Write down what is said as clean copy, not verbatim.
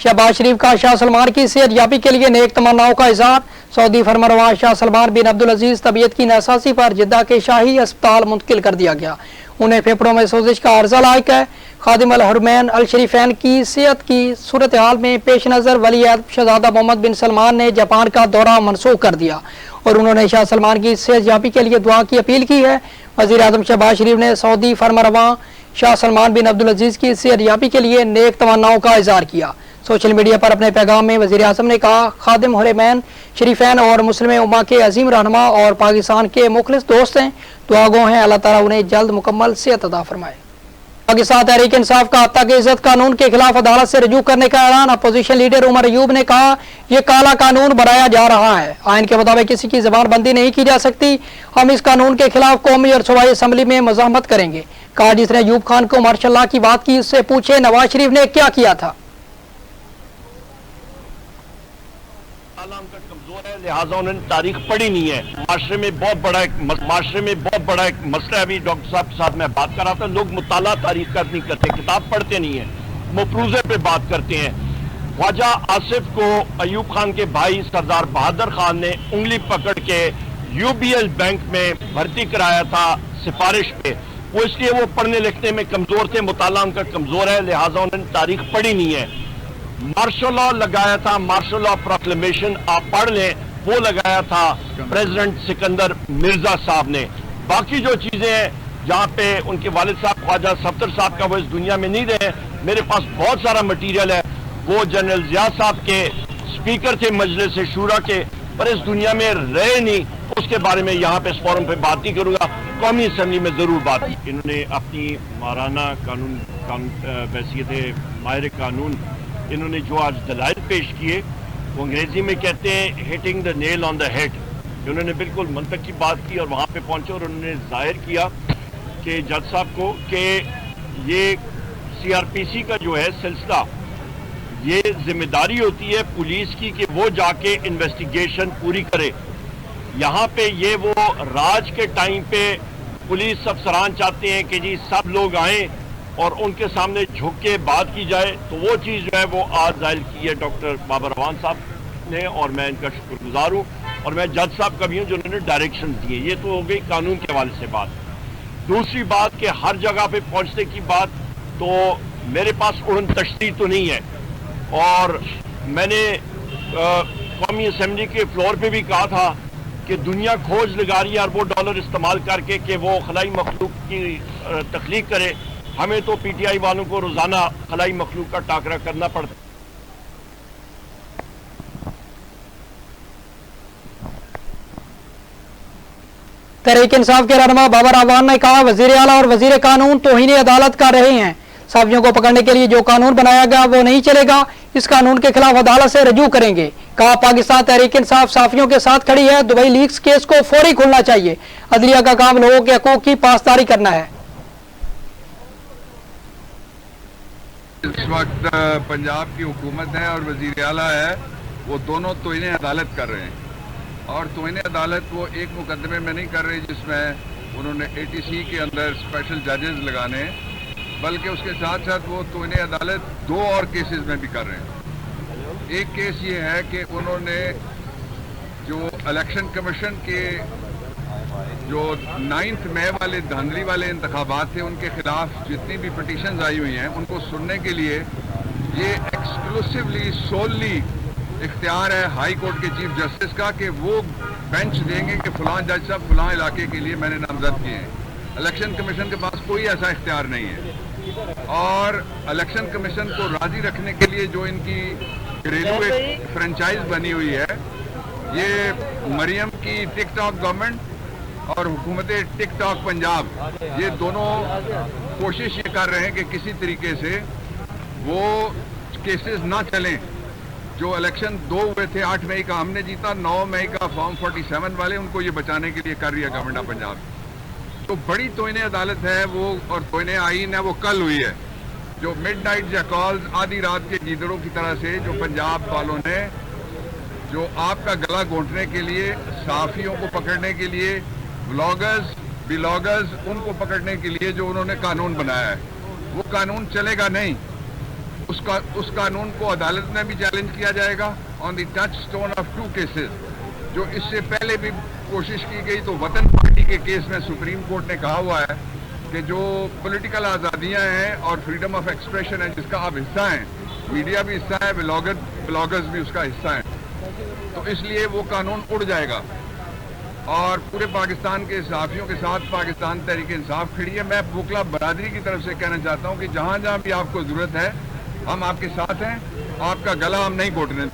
शहबाज शरीफ का शाह सलमान की सेहत याबी के लिए नेक तमन्नाओं का इजहार। सऊदी फरमानरवा शाह सलमान बिन अब्दुल अजीज तबीयत की नासाजी पर जिद्दा के शाही अस्पताल मुंतकिल कर दिया गया। उन्हें फेफड़ों में सोजिश का अर्जा लायक है। खादिम अल हरमैन अल शरीफैन की सेहत की सूरत हाल में पेश नज़र वली अहद शहजादा मोहम्मद बिन सलमान ने जापान का दौरा मनसूख कर दिया और उन्होंने शाह सलमान की सेहत याबी के लिए दुआ की अपील की है। वज़ीर आज़म शहबाज शरीफ ने सऊदी फरमानरवा शाह सलमान बिन अब्दुल अजीज की सेहत याबी के लिए नेक तमन्नाओं का इजहार किया। सोशल मीडिया पर अपने पैगाम में वज़ीर आज़म ने कहा, खादिम हरमैन शरीफैन और मुस्लिम उम्मा के अजीम रहनुमा और पाकिस्तान के मुखलिस दोस्त हैं। दुआ गो हैं अल्लाह ताला उन्हें जल्द मुकम्मल सेहत अता फरमाए। पाकिस्तान तहरीक इंसाफ का हत्या के इज्जत कानून के खिलाफ अदालत से रजू करने का ऐलान। अपोजिशन लीडर उमर अयूब ने कहा, यह काला कानून बनाया जा रहा है। आइन के मुताबिक किसी की जबानबंदी नहीं की जा सकती। हम इस कानून के खिलाफ कौमी और सूबाई असम्बली में मज़ाहमत करेंगे। कहा, जिसने अयूब खान को मार्शल लॉ की बात की उससे पूछे नवाज शरीफ ने क्या किया था। कमजोर है, लिहाजा उन्होंने तारीख पढ़ी नहीं है। माशरे में बहुत बड़ा एक मसला है। अभी डॉक्टर साहब के साथ मैं बात कर रहा था, लोग मुताला तारीख का नहीं करते, किताब पढ़ते नहीं है, मफरूजे पे बात करते हैं। ख्वाजा आसिफ को अयूब खान के भाई सरदार बहादुर खान ने उंगली पकड़ के यूबीएल बैंक में भर्ती कराया था सिफारिश पे। वो इसलिए वो पढ़ने लिखने में कमजोर थे, मुताला उनका कमजोर है, लिहाजा उन्होंने तारीख पढ़ी नहीं है। मार्शल लॉ लगाया था, मार्शल लॉ प्रोक्लेमेशन आप पढ़ लें, वो लगाया था प्रेसिडेंट सिकंदर मिर्जा साहब ने। बाकी जो चीजें हैं जहां पे उनके वालिद साहब ख्वाजा सफ्तर साहब का वो इस दुनिया में नहीं रहे, मेरे पास बहुत सारा मटीरियल है। वो जनरल जिया साहब के स्पीकर थे मजलिस शूरा के, पर इस दुनिया में रहे नहीं। उसके बारे में यहाँ पे इस फोरम पे बात नहीं करूंगा, कौमी असेंबली में जरूर बात की। इन्होंने अपनी माराना कानून वैसियत माहिर कानून इन्होंने जो आज दलाइल पेश किए, वो अंग्रेजी में कहते हैं hitting the nail on the head. उन्होंने बिल्कुल मंतक की बात की और वहाँ पे पहुँचे और उन्होंने जाहिर किया कि जज साहब को कि ये सीआरपीसी का जो है सिलसिला, ये जिम्मेदारी होती है पुलिस की कि वो जाके इन्वेस्टिगेशन पूरी करे। यहाँ पे ये वो राज के टाइम पे पुलिस अफसरान चाहते हैं कि जी सब लोग आएँ और उनके सामने झुक के बात की जाए, तो वो चीज़ जो है वो आज जाहिर की है डॉक्टर बाबर रवान साहब ने, और मैं इनका शुक्रगुजार हूँ। और मैं जज साहब का भी हूँ जिन्होंने डायरेक्शन दिए। ये तो हो गई कानून के हवाले से बात। दूसरी बात कि हर जगह पे पहुँचने की बात, तो मेरे पास उड़न तश्ती तो नहीं है, और मैंने कौमी असेंबली के फ्लोर पे भी कहा था कि दुनिया खोज लगा रही है अरबों डॉलर इस्तेमाल करके कि वो खलाई मखलूक की तख्लीक करे। हमें तो पीटीआई वालों को रोजाना खलाई मखलूक का टाकरा करना पड़ता है। तहरीक इंसाफ के रहनुमा बाबर अवान ने कहा, वजीर आला और वजीर कानून तौहीन अदालत कर रहे हैं। साफियों को पकड़ने के लिए जो कानून बनाया गया वो नहीं चलेगा। इस कानून के खिलाफ अदालत से रजू करेंगे। कहा, पाकिस्तान तहरीक इंसाफ साफियों के साथ खड़ी है। दुबई लीक्स केस को फौरी खुलना चाहिए। अदलिया का काम लोगों के हकूक की पासदारी करना है। इस वक्त पंजाब की हुकूमत है और वजीर आला है, वो दोनों तौहीन अदालत कर रहे हैं। और तौहीन अदालत वो एक मुकदमे में नहीं कर रहे जिसमें उन्होंने एटीसी के अंदर स्पेशल जजेस लगाने, बल्कि उसके साथ साथ वो तौहीन अदालत दो और केसेस में भी कर रहे हैं। एक केस ये है कि उन्होंने जो इलेक्शन कमीशन के जो 9 मई वाले धांधली वाले इंतखाबात थे, उनके खिलाफ जितनी भी पिटीशंस आई हुई हैं, उनको सुनने के लिए ये एक्सक्लूसिवली सोलली इख्तियार है हाई कोर्ट के चीफ जस्टिस का कि वो बेंच देंगे कि फलां जज साहब फलां इलाके के लिए मैंने नामजद किए हैं। इलेक्शन कमीशन के पास कोई ऐसा इख्तियार नहीं है। और इलेक्शन कमीशन को राजी रखने के लिए जो इनकी घरेलू एक फ्रेंचाइज बनी हुई है, ये मरियम की टिकटॉक गवर्नमेंट और हुकूमत टिकटॉक पंजाब, ये दोनों कोशिश ये कर रहे हैं कि किसी तरीके से वो केसेस ना चलें। जो इलेक्शन 2 हुए थे, 8 मई का हमने जीता, 9 मई का फॉर्म 47 वाले, उनको ये बचाने के लिए कर रही है गवर्नमेंट ऑफ पंजाब। तो बड़ी तौहीन अदालत है वो, और तौहीन आइन है वो कल हुई है। जो मिडनाइट जैकॉल्स, आधी रात के गीदड़ों की तरह से जो पंजाब वालों ने जो आपका गला घोंटने के लिए, सहाफियों को पकड़ने के लिए, ब्लॉगर्स बिलॉगर्स उनको पकड़ने के लिए जो उन्होंने कानून बनाया है, वो कानून चलेगा नहीं। उस कानून को अदालत में भी चैलेंज किया जाएगा on the touch stone of 2 cases जो इससे पहले भी कोशिश की गई। तो वतन पार्टी के केस में सुप्रीम कोर्ट ने कहा हुआ है कि जो पॉलिटिकल आज़ादियां हैं और फ्रीडम ऑफ एक्सप्रेशन है जिसका आप हिस्सा हैं, मीडिया भी हिस्सा है, ब्लॉगर्स भी उसका हिस्सा हैं, तो इसलिए वो कानून उड़ जाएगा और पूरे पाकिस्तान के सहाफ़ियों के साथ पाकिस्तान तहरीक इंसाफ खड़ी है। मैं वकला बरादरी की तरफ से कहना चाहता हूँ कि जहाँ जहाँ भी आपको ज़रूरत है हम आपके साथ हैं, आपका गला हम नहीं घोटने